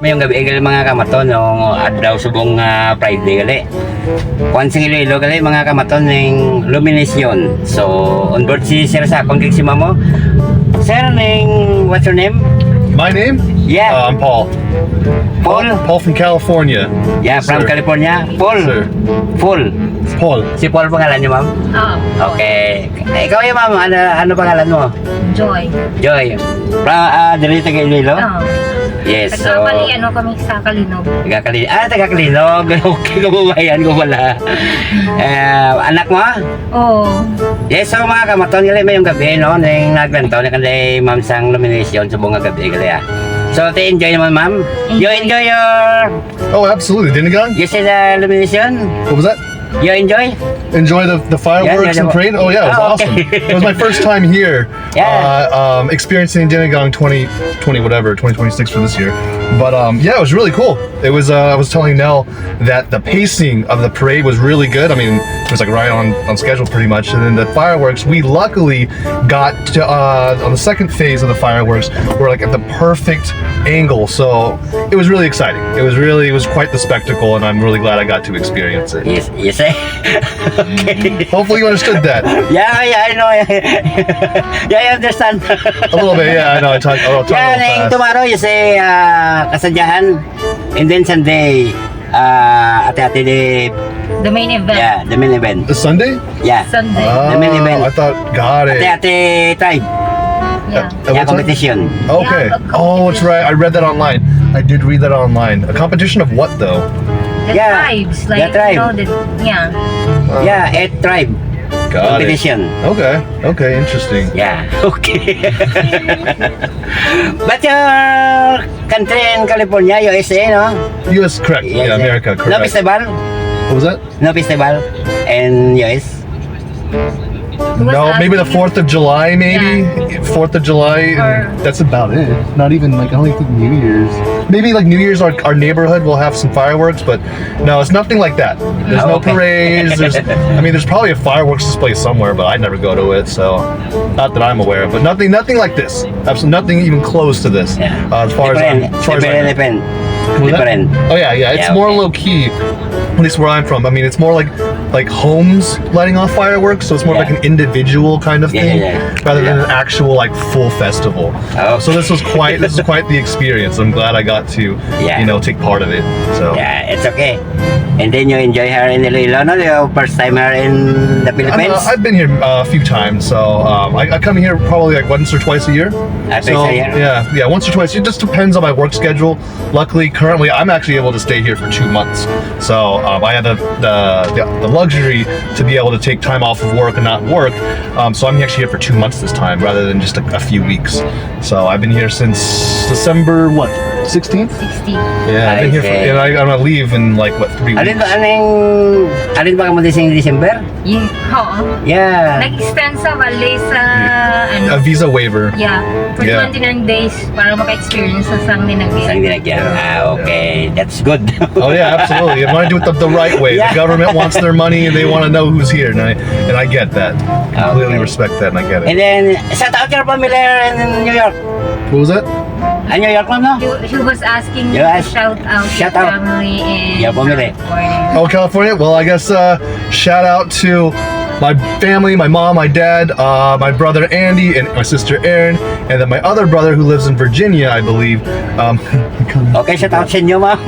Mayong gabi gali mga kamaton no adlaw subong Friday gali. Kung sing Iloilo gali mga kamaton ning Ilo-Mination. So on board si Sir sa akong si Mamo. Sir ning what's your name? My name? Yeah. I'm Paul. Paul? Paul from California. Yeah, from Sir. California. Paul. Sir. Paul. Paul. Si Paul pangalan niyo, ma'am? Oo. Okay. Ikaw yung ma'am, ano pangalan mo? Joy. Joy. Dali taga Iloilo? Oo. Yes, so... Nagkakaliano kami sa Kalinog. Taga-Kalinog. Okay, kababayan ko pala. Anak mo? Oo. Yes, so mga kamaton, gali may yung gabi, no? Nang naglantaw na kanday ma'am sang Ilo-Mination sa buong gabi, gali So, enjoy naman, ma'am. You enjoy your... Oh, absolutely. Dinigang? You see the Ilo-Mination? What was that? You enjoy? Enjoy the fireworks and parade? Oh, yeah, it was awesome. Okay. It was my first time here. Yeah. Experiencing Dinigang 2026 for this year. But yeah, it was really cool. It was I was telling Nell that the pacing of the parade was really good. I mean, it was like right on schedule pretty much. And then the fireworks, we luckily got to, on the second phase of the fireworks, we're like at the perfect angle. So it was really exciting. It was quite the spectacle, and I'm really glad I got to experience it. Yes, you say? Okay. Hopefully you understood that. Yeah, I know. Yeah, I understand. A little bit, yeah, I know. I'll talk a little fast. Tomorrow you say kasadyahan, and then Sunday, ate-ate The main event. yeah, the main event. The Sunday? Yeah, Sunday. The main event. I thought, got it. ate-ate tribe. Yeah. Yeah, competition. Okay. Yeah, Oh, that's right. I read that online. I did read that online. A competition of what though? The Yeah. tribes. Like, The tribe. yeah. Yeah, 8 tribe Got it. competition. Okay. Okay. Interesting. Yeah, okay. But your country in California, USA, no? U.S. correct. Yeah, America No correct. festival? What was that? No festival in US? No, maybe the 4th of July, maybe 4th of July. Or- And that's about it. Not even like I don't think New Year's. Maybe like New Year's, our neighborhood will have some fireworks, but no, it's nothing like that. There's no Okay. parades. There's probably a fireworks display somewhere, but I never go to it, so not that I'm aware of. But nothing like this. Absolutely nothing even close to this. Yeah. As far as I know. Different. Was that- Different. Oh yeah. It's Yeah, more okay. low key. At least where I'm from. I mean, it's more like homes lighting off fireworks, so it's more Yeah. like an individual kind of Yeah, thing, yeah, yeah. rather than Yeah. an actual like full festival. Oh. So this was quite the experience. I'm glad I got to Yeah. take part of it. So Yeah, it's okay. And then you enjoy her in Iloilo, no? Your first time here in the Philippines? I've been here a few times, so I come here probably like once or twice a year. Twice So a year? yeah, once or twice. It just depends on my work schedule. Luckily, currently, I'm actually able to stay here for 2 months. So I had the luxury to be able to take time off of work and not work. So I'm actually here for 2 months this time, rather than just a few weeks. So I've been here since December 16th. 60. Yeah, I've been here for, Okay. and I'm gonna leave in like 3 weeks. Alin ba ka mo din sa December? Yeah. Oo. Yeah. Nag-extend sa Valley sa, A visa waiver. yeah, for Yeah. 29 days para maka-experience sa sang dinagyan. Isang dinagyan. Okay. That's good. Oh yeah, absolutely. I want to do it the right way. Yeah. The government wants their money, and they want to know who's here, and I get that. Completely Okay. respect that, and I get And it. then, shout out your family in New York. What was that? New York, ma'am, no? He was asking you Yes. to shout out Shout your out. family in Your family. California. Oh, California. Well, I guess shout out to my family, my mom, my dad, my brother Andy, and my sister Erin, and then my other brother who lives in Virginia, I believe. Okay, shout out sa inyo, ma'am.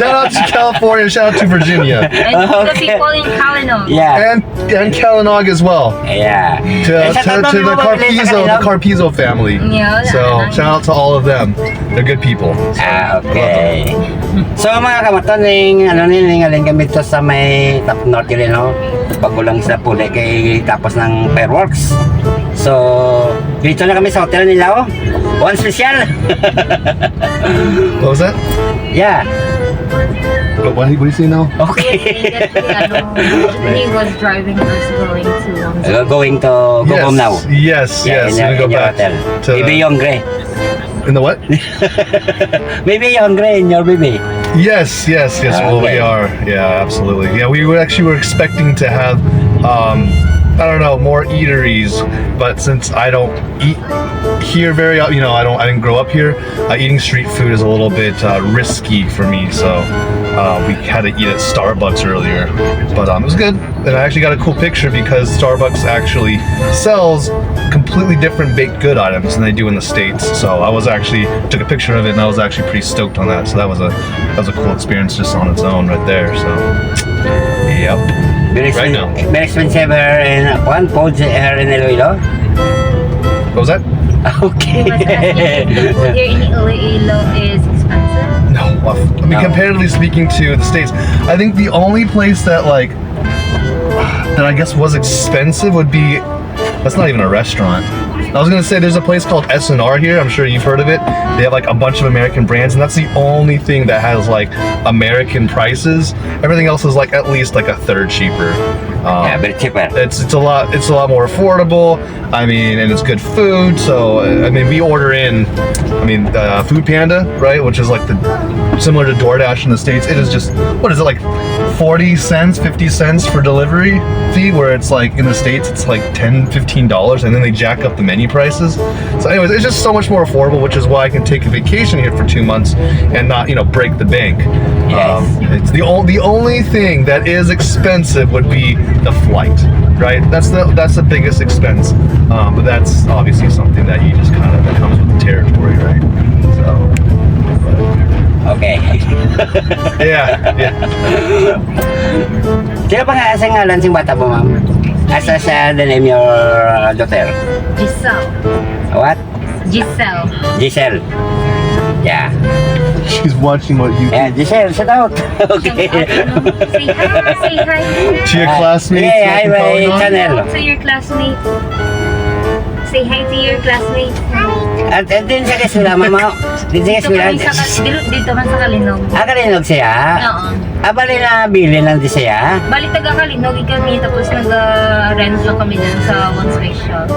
Shout out to California. Shout out to Virginia, And to the Okay. people in Kalinog. Yeah. and Kalinog as well. Yeah. To Eh, shout out the mga pamilya sa Carpizo, Kalinog. Carpizo family. Yeah, So shout out to all of them. They're good people. So, Okay. So mga kamaton, ningaling kami to sa may top north yun, no? Pagulang sa puli kay tapos ng fireworks. So, dito na kami sa hotel nila, oh. One special. What was that? Yeah. What do you say now? Okay. He was driving us Going going to to go home now. Yes, Yeah, yes. in We your go back hotel. to Maybe you're hungry. in the what? Maybe you're hungry in your baby. Yes. Well, we Okay. are. Yeah, absolutely. Yeah, we were expecting to have, I don't know, more eateries, but since I don't eat here very, I didn't grow up here. Eating street food is a little bit risky for me, so we had to eat at Starbucks earlier, but it was good. And I actually got a cool picture because Starbucks actually sells completely different baked good items than they do in the States. So I took a picture of it, and I was actually pretty stoked on that. So that was a cool experience just on its own right there. So yep. Right now. Very expensive here in one food here in Iloilo. What was that? Okay. The food here in Iloilo is expensive. No, I mean, comparatively speaking to the States, I think the only place that that I guess was expensive would be, that's not even a restaurant. I was gonna say there's a place called S&R here. I'm sure you've heard of it. They have a bunch of American brands, and that's the only thing that has American prices. Everything else is at least a third cheaper. Yeah, but cheaper. It's a lot more affordable. I mean, and it's good food. So I mean, we order in. I mean, Food Panda, right, which is similar to DoorDash in the States. It is just, what is it, 40 cents, 50 cents for delivery fee, where it's in the States it's $10, $15, and then they jack up the menu prices. So anyways, it's just so much more affordable, which is why I can take a vacation here for 2 months and not break the bank. Yes. It's the only thing that is expensive would be the flight, right? That's the biggest expense, but that's obviously something that you just kind of, that comes with the territory, right? So Okay. yeah. Sino pa nga sa ngalan sing bata mo, ma'am? Asa sa the name your daughter? Giselle. What? Giselle. Giselle. Yeah. She's watching what you Yeah, Giselle, shout out. Okay. Say hi. to your classmates. Yeah, hi, watching my Kamaton? channel. To your classmates. Say hi to your classmates. At din sa kasila, mama. Din sa kasila. Dito man sa Kalinog. Kalinog siya? Oo. Bali na bili lang di siya? Balik taga Kalinog kami, tapos nag-rent lang kami dun sa one special.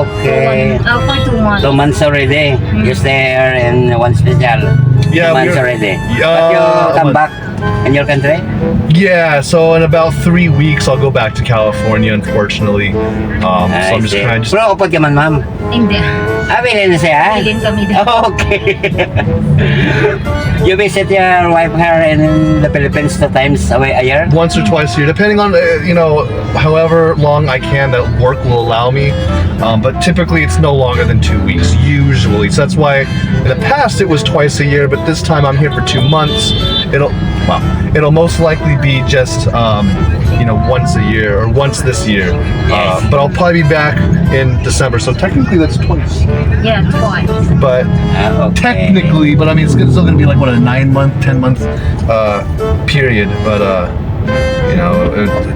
Okay. For 2 months. 2 months already. You stay here in one special. Yeah, 2 months we're- already. Yeah, But you come what- back in your country? Yeah, so in about 3 weeks I'll go back to California, unfortunately. So I'm just kind of Pero upod ka man, ma'am. Hindi. Bilhin na siya? Bilhin kami dun. Okay. You visit your wife here in the Philippines 2 times a year? once or twice a year, depending on however long I can that work will allow me. But typically it's no longer than 2 weeks usually. So that's why in the past it was twice a year, but this time I'm here for 2 months. It'll most likely be just once a year or once this year. But I'll probably be back in December. So technically that's twice. Yeah, twice. But Okay. technically, but I mean, it's still going to be 9-month, 10-month period. But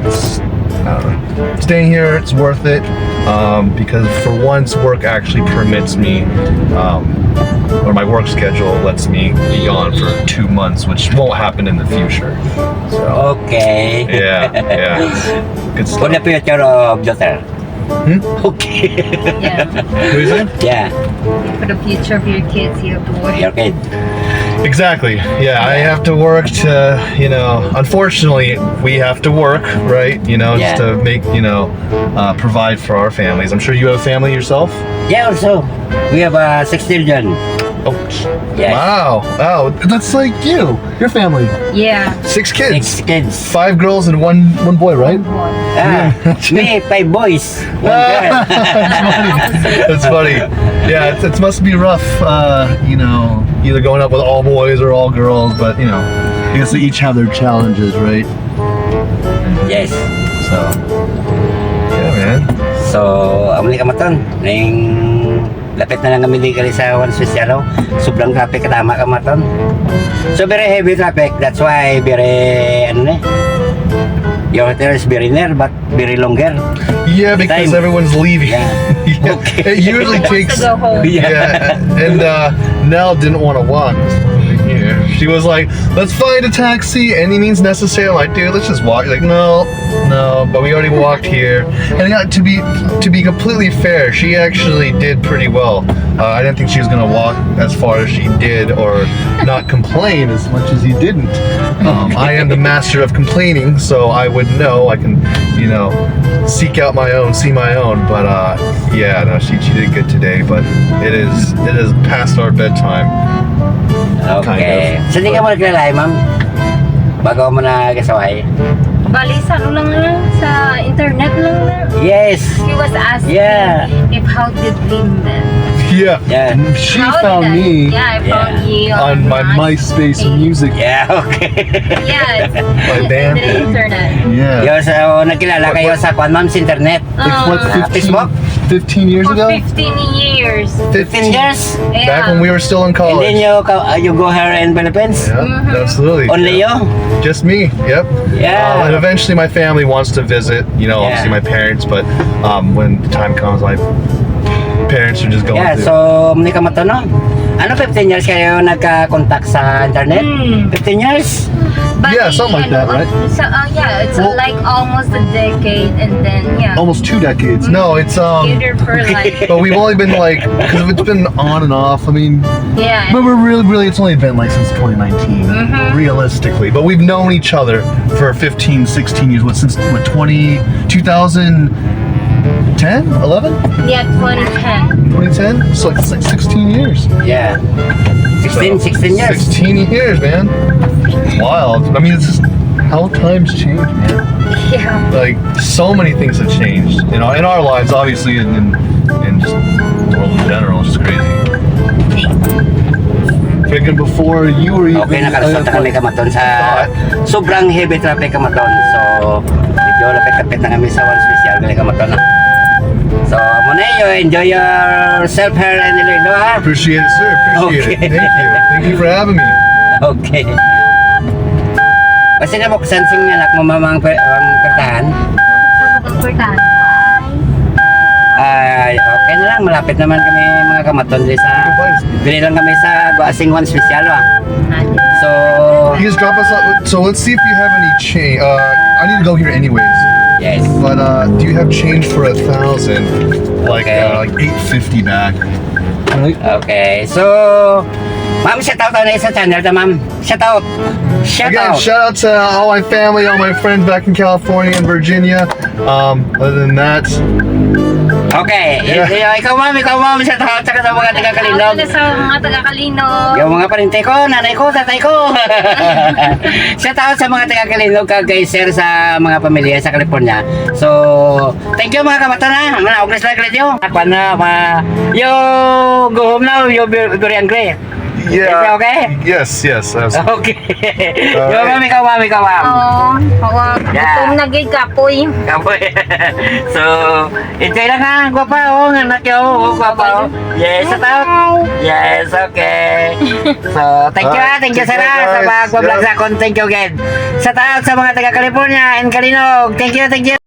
it's I don't know. Staying here, it's worth it because for once, work actually permits me, or my work schedule lets me be gone for 2 months, which won't happen in the future. So Okay. yeah, good For stuff. the future of daughter. Okay. Yeah. Who is it? Yeah, For the future of your kids, you have to work. your kid. Exactly. Yeah, I have to work to, unfortunately, we have to work, right? Yeah. Just to make, provide for our families. I'm sure you have a family yourself. Yeah, also, we have 6 children. Oh, Yes. wow, that's like you, your family. Yeah. 6 kids, 6 kids. 5 girls and one boy, right? Me, 5 boys. 1 girl. That's funny. Yeah, it must be rough, either going up with all boys or all girls, but I guess they each have their challenges, right? Yes. So, yeah, man. So, amuli Kamaton. Lapit na lang kami di kali sa one special. Sobrang traffic katama Kamaton. So, very heavy traffic. That's why very, your hotel is very near but very longer. Yeah, because Time. everyone's leaving. Yeah. Yeah. Okay. It usually Wants takes. to go home. Yeah, and Nell didn't want to walk. Yeah. She was like, "Let's find a taxi, any means necessary." I'm like, "Dude, let's just walk." Like, no, but we already walked here. And to be completely fair, she actually did pretty well. I didn't think she was gonna walk as far as she did or not complain as much as he didn't. I am the master of complaining, so I would know. I can, seek out my own, see my own. But yeah, no, she did good today. But it is past our bedtime. Okay. Kind of. So, hindi ka mo naglalay, ma'am? Bago mo na kasaway? Bali, sa ano lang na, sa internet lang na. Yes. He was asking Yeah. if how did we met. Yeah. Yeah. She How found did I- me Yeah, I found you on my MySpace music. Yeah, okay. Yes. My in band. the internet. Yeah. Yo, so, nagkilala kayo sa kwan, ma'am, sa internet. Like what, Ah. 15, Facebook? 15 years For ago? 15 years. 15 years? Yeah. Back when we were still in And college. then you go here in Philippines? Yeah, absolutely. Only you? Just me. Yep. Yeah. And eventually my family wants to visit, obviously Yeah. my parents, but when the time comes, my parents are just going Yeah, to. so, muli ka mato, no? Ano, 15 years kayo nagka-contact sa internet? 15 years? Bali, Yeah, something like that, ano, right? So, yeah, it's Well- like almost a decade and then, yeah. Almost 2 decades. No, it's Either for like, but we've only been like, because it's been on and off. I mean, yeah. but we're really, it's only been like since 2019, realistically. But we've known each other for 15, 16 years. Since 2010, 11, Yeah, 2010. 2010? So it's like 16 years. Yeah. 16 years? 16 years, man. It's wild. I mean, it's just how times change, man. Yeah. Like, so many things have changed, in our lives, obviously, and just the world in general. It's just crazy. Freaking before you were even... Okay, nakalusot na kami Kamaton sa sobrang heavy traffic Kamaton. So, medyo lapit-lapit na kami sa one special kami Kamaton. So, muna you enjoy yourself here in Iloilo, ha? Appreciate it, sir. Appreciate Okay. it. Thank you. Thank you for having me. Okay. Kasi nabuksan sing anak mo mamang pertahan. Ay, okay na lang. Malapit naman kami mga Kamaton dili lang kami sa Guasing One Special, ha? So, You just drop us off. So let's see if you have any change. I need to go here anyways. yes. But do you have change for 1,000? Like Okay. like 850 back. Okay. So, ma'am, shout out na sa channel ta, ma'am. Shout out. Shout Again, out. shout out to all my family, all my friends back in California and Virginia. Other than that, Okay. Yeah. Ikaw, ma'am, shout out sa mga taga-Kalinog. Ako sa mga taga-Kalinog. Yung mga parente ko, nanay ko, tatay ko. Shout out sa mga taga-Kalinog, kag-sir sa mga pamilya sa California. So, thank you mga Kamaton, ha. Manawag na sila kalit yun. Ako na, you go home now, you very angry. Is it okay? Yes, absolutely. Okay. Yo, ma'am, ikaw, ma'am. Oo. Ako, Yeah. gutom na gid kapoy. Kapoy. So, enjoy lang ha. Gwapa, oh. Anak yo, gwapa, oh. Yes, shout out. Yes, okay. So, thank you ha. Thank you, Take Sila, care, sa guys. pag-vlog Yeah. sa akin. Thank you again. Shout out sa mga taga-California and Kalinog. Thank you, thank you.